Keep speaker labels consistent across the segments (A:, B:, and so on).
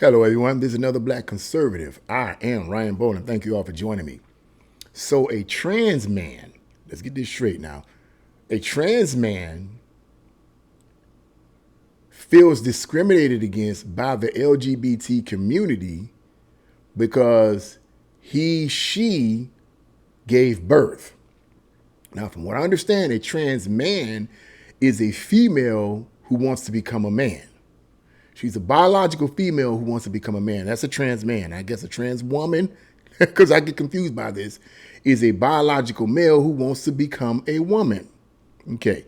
A: Hello, everyone. This is another Black Conservative. I am Ryan Bowling. Thank you all for joining me. So, a trans man, let's get this straight now. A trans man feels discriminated against by the LGBT community because she gave birth. Now, from what I understand, a trans man is a female who wants to become a man. She's a biological female who wants to become a man. That's a trans man. I guess a trans woman, because I get confused by this, is a biological male who wants to become a woman. Okay.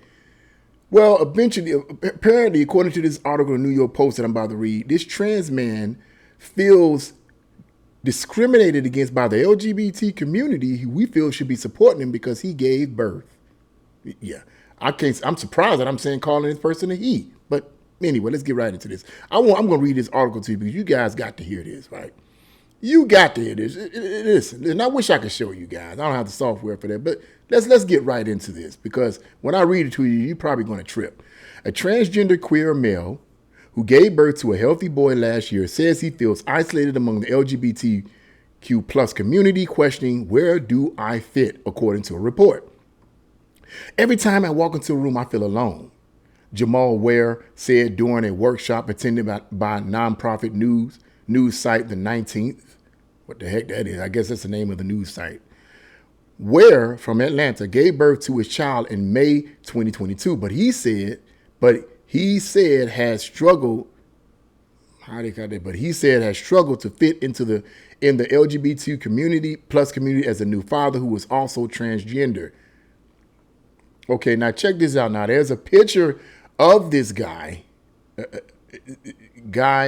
A: Well, eventually, apparently, according to this article in the New York Post that I'm about to read, this trans man feels discriminated against by the LGBT community who we feel should be supporting him because he gave birth. Yeah. I'm surprised that I'm calling this person a he, but anyway, let's get right into this. I'm going to read this article to you because you guys got to hear this, right? You got to hear this. Listen, I wish I could show you guys. I don't have the software for that, but let's get right into this because when I read it to you, you're probably going to trip. A transgender queer male who gave birth to a healthy boy last year says he feels isolated among the LGBTQ plus community, questioning where do I fit, according to a report. Every time I walk into a room, I feel alone. Jamal Ware said during a workshop attended by nonprofit news site The 19th. What the heck that is? I guess that's the name of the news site. Ware from Atlanta gave birth to his child in May 2022, but he said has struggled. Has struggled to fit in the LGBT community as a new father who was also transgender. Okay, now check this out. Now there's a picture of this guy,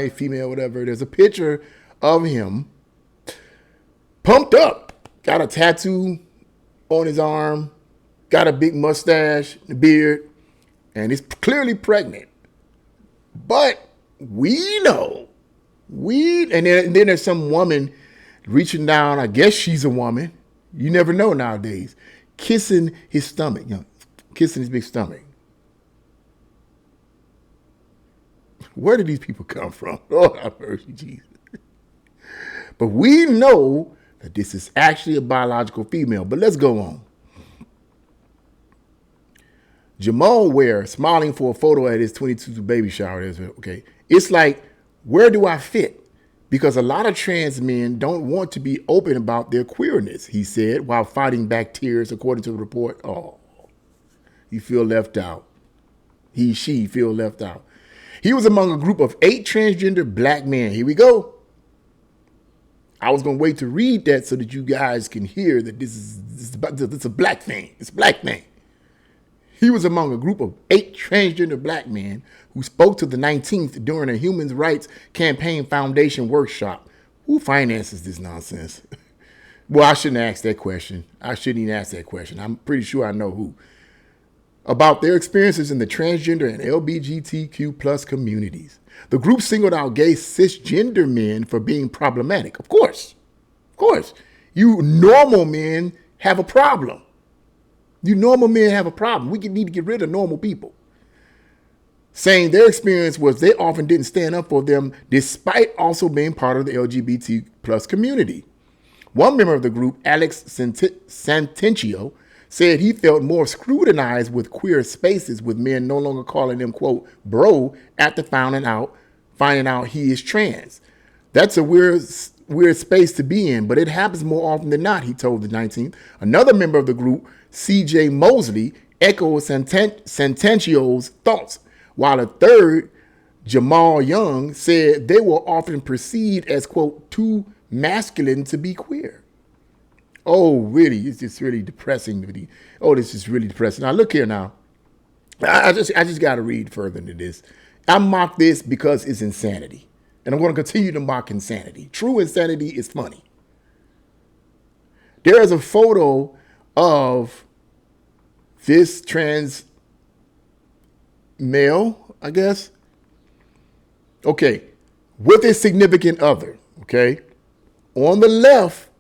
A: female, whatever. There's a picture of him pumped up, got a tattoo on his arm, got a big mustache, a beard, and he's clearly pregnant. But we know, and then there's some woman reaching down, I guess she's a woman, you never know nowadays, kissing his stomach, kissing his big stomach. Where did these people come from? Oh, have mercy, Jesus. But we know that this is actually a biological female. But let's go on. Jamal Ware smiling for a photo at his 22 baby shower. Okay, it's like, where do I fit? Because a lot of trans men don't want to be open about their queerness, he said, while fighting back tears, according to the report. Oh, you feel left out. She feel left out. He was among a group of 8 transgender black men. Here we go. I was going to wait to read that so that you guys can hear that this is a black thing. It's a black thing. He was among a group of 8 transgender black men who spoke to the 19th during a Human Rights Campaign Foundation workshop. Who finances this nonsense? Well, I shouldn't ask that question. I shouldn't even ask that question. I'm pretty sure I know who. About their experiences in the transgender and LGBTQ plus communities. The group singled out gay cisgender men for being problematic. Of course. You normal men have a problem. We need to get rid of normal people. Saying their experience was they often didn't stand up for them despite also being part of the LGBT plus community. One member of the group, Alex Santentio, said he felt more scrutinized with queer spaces, with men no longer calling him, quote, bro, after finding out he is trans. That's a weird space to be in, but it happens more often than not, he told the 19th. Another member of the group, CJ Mosley, echoed Santentio's thoughts, while a third, Jamal Young, said they were often perceived as, quote, too masculine to be queer. Oh, really? It's just really depressing. This is really depressing. Now, look here now. I just got to read further into this. I mock this because it's insanity. And I'm going to continue to mock insanity. True insanity is funny. There is a photo of this trans male, I guess. Okay. With a significant other. Okay. On the left,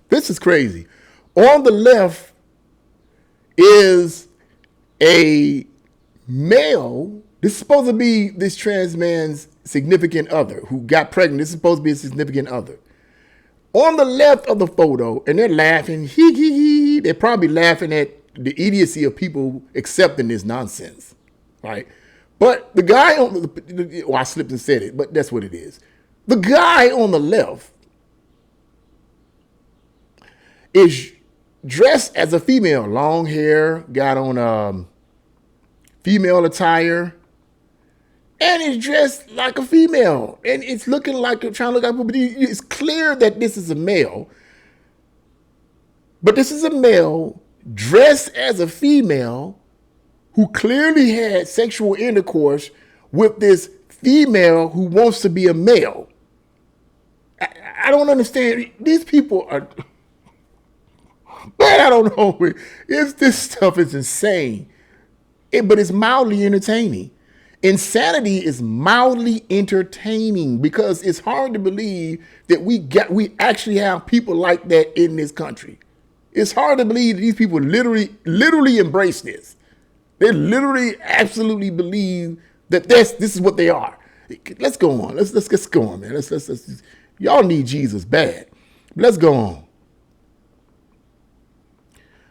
A: this is crazy. On the left is a male This is supposed to be this trans man's significant other who got pregnant. This is supposed to be a significant other. On the left of the photo, and they're laughing, hee hee hee. They're probably laughing at the idiocy of people accepting this nonsense, right? But the guy on the, I slipped and said it, but that's what it is. The guy on the left is dressed as a female, long hair, got on female attire, and is dressed like a female, and it's looking like trying to look like. But it's clear that this is a male, but this is a male dressed as a female who clearly had sexual intercourse with this female who wants to be a male. I don't understand. These people are, man, I don't know. This stuff is insane, but it's mildly entertaining. Insanity is mildly entertaining because it's hard to believe that we actually have people like that in this country. It's hard to believe that these people literally embrace this. They literally absolutely believe that this is what they are. Let's go on. Let's go on, man. Let's y'all need Jesus bad. Let's go on.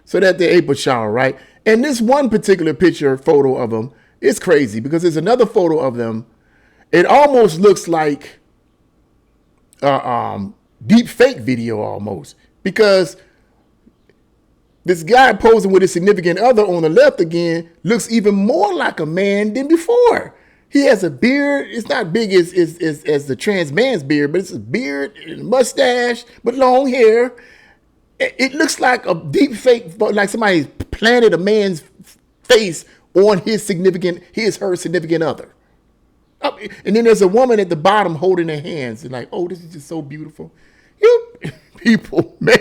A: So that the April shower, right? And this one particular photo of them, it's crazy because there's another photo of them. It almost looks like deep fake video almost, because this guy posing with his significant other on the left again looks even more like a man than before. He has a beard. It's not big as the trans man's beard, but it's a beard and a mustache, but long hair. It looks like a deep fake, like somebody planted a man's face on her significant other. And then there's a woman at the bottom holding her hands and like, oh, this is just so beautiful. You people, man.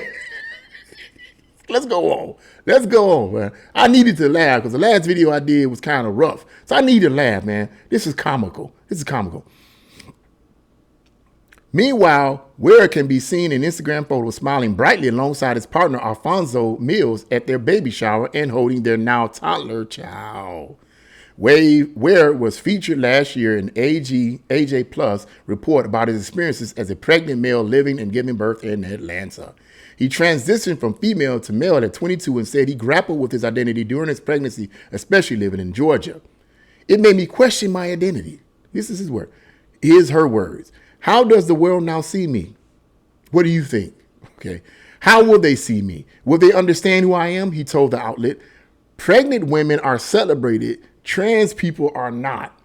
A: Let's go on, man. I needed to laugh because the last video I did was kind of rough. So I need to laugh, man. This is comical. Meanwhile, Ware can be seen in Instagram photos smiling brightly alongside his partner, Alfonso Mills, at their baby shower and holding their now toddler child. Ware was featured last year in AJ Plus report about his experiences as a pregnant male living and giving birth in Atlanta. He transitioned from female to male at 22 and said he grappled with his identity during his pregnancy, especially living in Georgia. It made me question my identity. This is his word. Here's her words. How does the world now see me? What do you think? Okay. How will they see me? Will they understand who I am? He told the outlet. Pregnant women are celebrated. Trans people are not.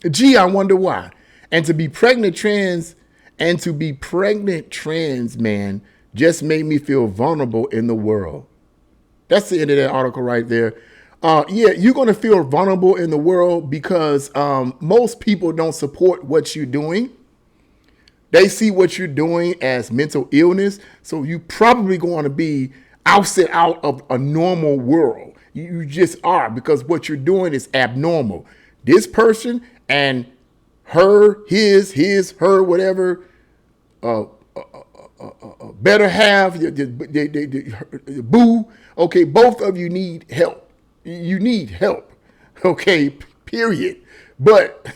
A: Gee, I wonder why. And to be pregnant trans man just made me feel vulnerable in the world. That's the end of that article right there. Yeah, you're going to feel vulnerable in the world because most people don't support what you're doing. They see what you're doing as mental illness. So you probably going to be ousted out of a normal world. You just are, because what you're doing is abnormal. This person and her, his, her, whatever, better half, boo. Okay, both of you need help. You need help, okay, period. But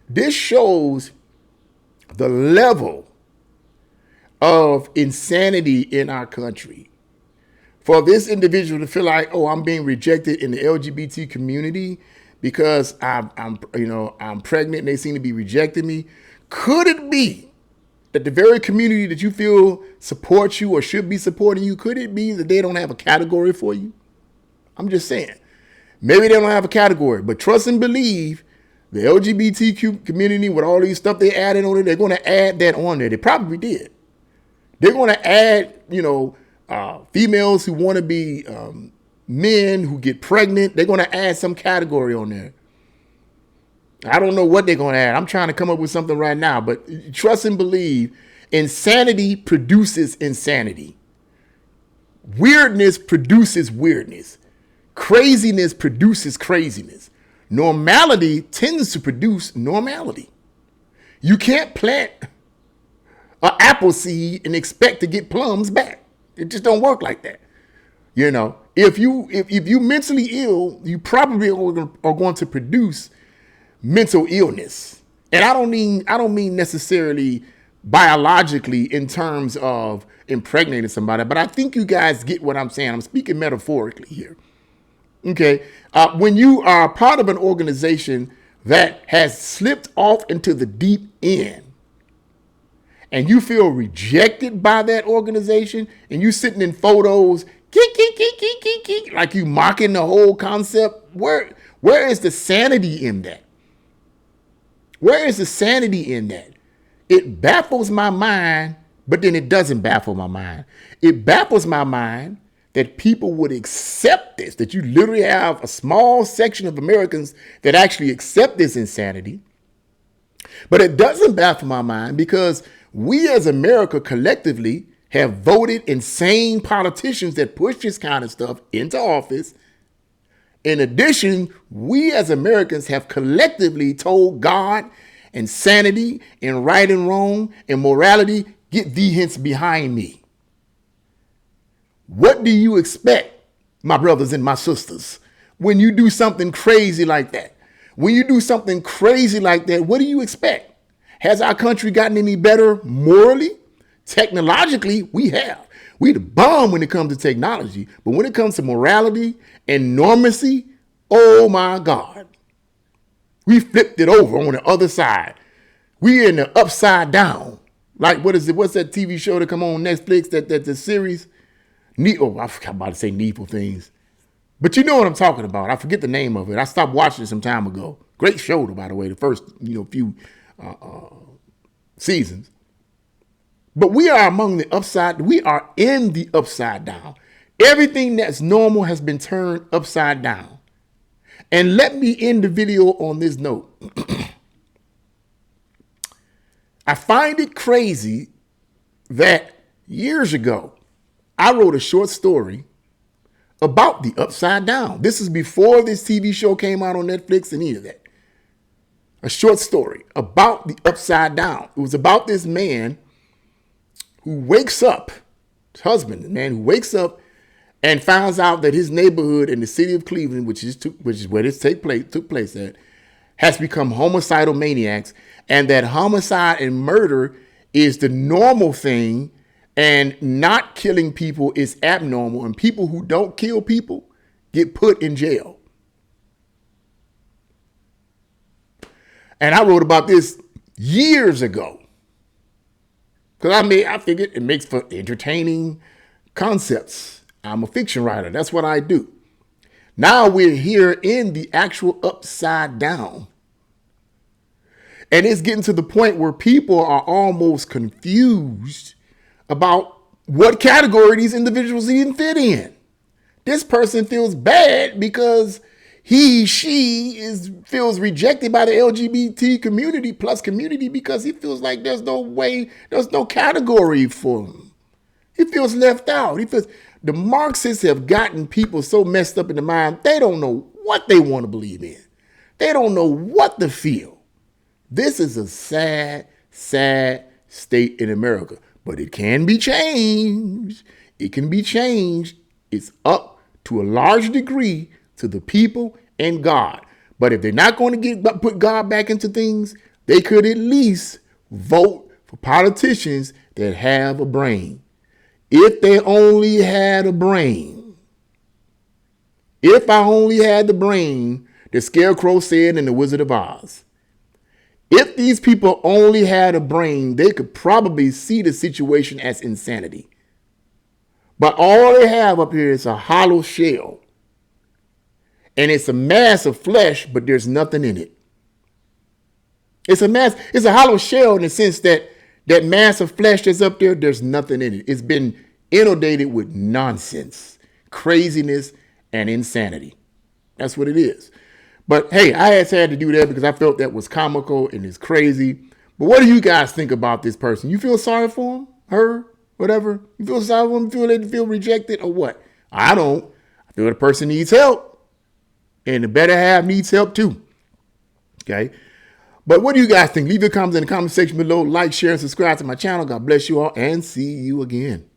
A: this shows the level of insanity in our country. For this individual to feel like, oh, I'm being rejected in the LGBT community because I'm pregnant and they seem to be rejecting me. Could it be that the very community that you feel supports you or should be supporting you, could it be that they don't have a category for you? I'm just saying. Maybe they don't have a category, but trust and believe the LGBTQ community with all these stuff they added on it, they're going to add that on there. They probably did. They're going to add, females who want to be men who get pregnant. They're going to add some category on there. I don't know what they're going to add. I'm trying to come up with something right now, but trust and believe insanity produces insanity. Weirdness produces weirdness. Craziness produces craziness. Normality tends to produce normality. You can't plant an apple seed and expect to get plums back. It just don't work like that. You know, if you mentally ill, you probably are going to produce mental illness. And I don't mean necessarily biologically in terms of impregnating somebody, but I think you guys get what I'm saying. I'm speaking metaphorically here. Okay. When you are part of an organization that has slipped off into the deep end and you feel rejected by that organization and you sitting in photos, like you mocking the whole concept, where is the sanity in that? Where is the sanity in that? It baffles my mind, but then it doesn't baffle my mind. It baffles my mind that people would accept this, that you literally have a small section of Americans that actually accept this insanity. But it doesn't baffle my mind because we as America collectively have voted insane politicians that push this kind of stuff into office. In addition, we as Americans have collectively told God and sanity and right and wrong and morality, get thee hence behind me. What do you expect, my brothers and my sisters, when you do something crazy like that? When you do something crazy like that, what do you expect? Has our country gotten any better morally? Technologically, we have. We the bomb when it comes to technology, but when it comes to morality and normacy, oh my God. We flipped it over on the other side. We're in the upside down. Like, what is it? What's that TV show that come on Netflix, that the series? I forgot about to say Needful Things. But you know what I'm talking about. I forget the name of it. I stopped watching it some time ago. Great show, by the way, the first few seasons. But we are we are in the upside down. Everything that's normal has been turned upside down. And let me end the video on this note. I find it crazy that years ago, I wrote a short story about the upside down. This is before this TV show came out on Netflix and any of that. A short story about the upside down. It was about this man who wakes up, his husband, the man who wakes up and finds out that his neighborhood in the city of Cleveland, which is where this took place at, has become homicidal maniacs, and that homicide and murder is the normal thing, and not killing people is abnormal, and people who don't kill people get put in jail. And I wrote about this years ago. Because I figured it makes for entertaining concepts. I'm a fiction writer. That's what I do. Now we're here in the actual upside down. And it's getting to the point where people are almost confused about what category these individuals even fit in. This person feels bad because feels rejected by the LGBT community because he feels like there's no category for him. He feels left out. The Marxists have gotten people so messed up in the mind, they don't know what they want to believe in. They don't know what to feel. This is a sad, sad state in America, but it can be changed. It can be changed. It's up to a large degree to the people and God. But if they're not going to put God back into things, they could at least vote for politicians that have a brain. If they only had a brain. If I only had the brain, the Scarecrow said in The Wizard of Oz. If these people only had a brain, they could probably see the situation as insanity. But all they have up here is a hollow shell. And it's a mass of flesh, but there's nothing in it. It's a hollow shell in the sense that that mass of flesh that's up there, there's nothing in it. It's been inundated with nonsense, craziness, and insanity. That's what it is. But hey, I had to do that because I felt that was comical and it's crazy. But what do you guys think about this person? You feel sorry for him, her, whatever? You feel sorry for them? Feel they feel rejected or what? I don't. I feel the person needs help. And the better half needs help too. Okay. But what do you guys think? Leave your comments in the comment section below. Like, share, and subscribe to my channel. God bless you all and see you again.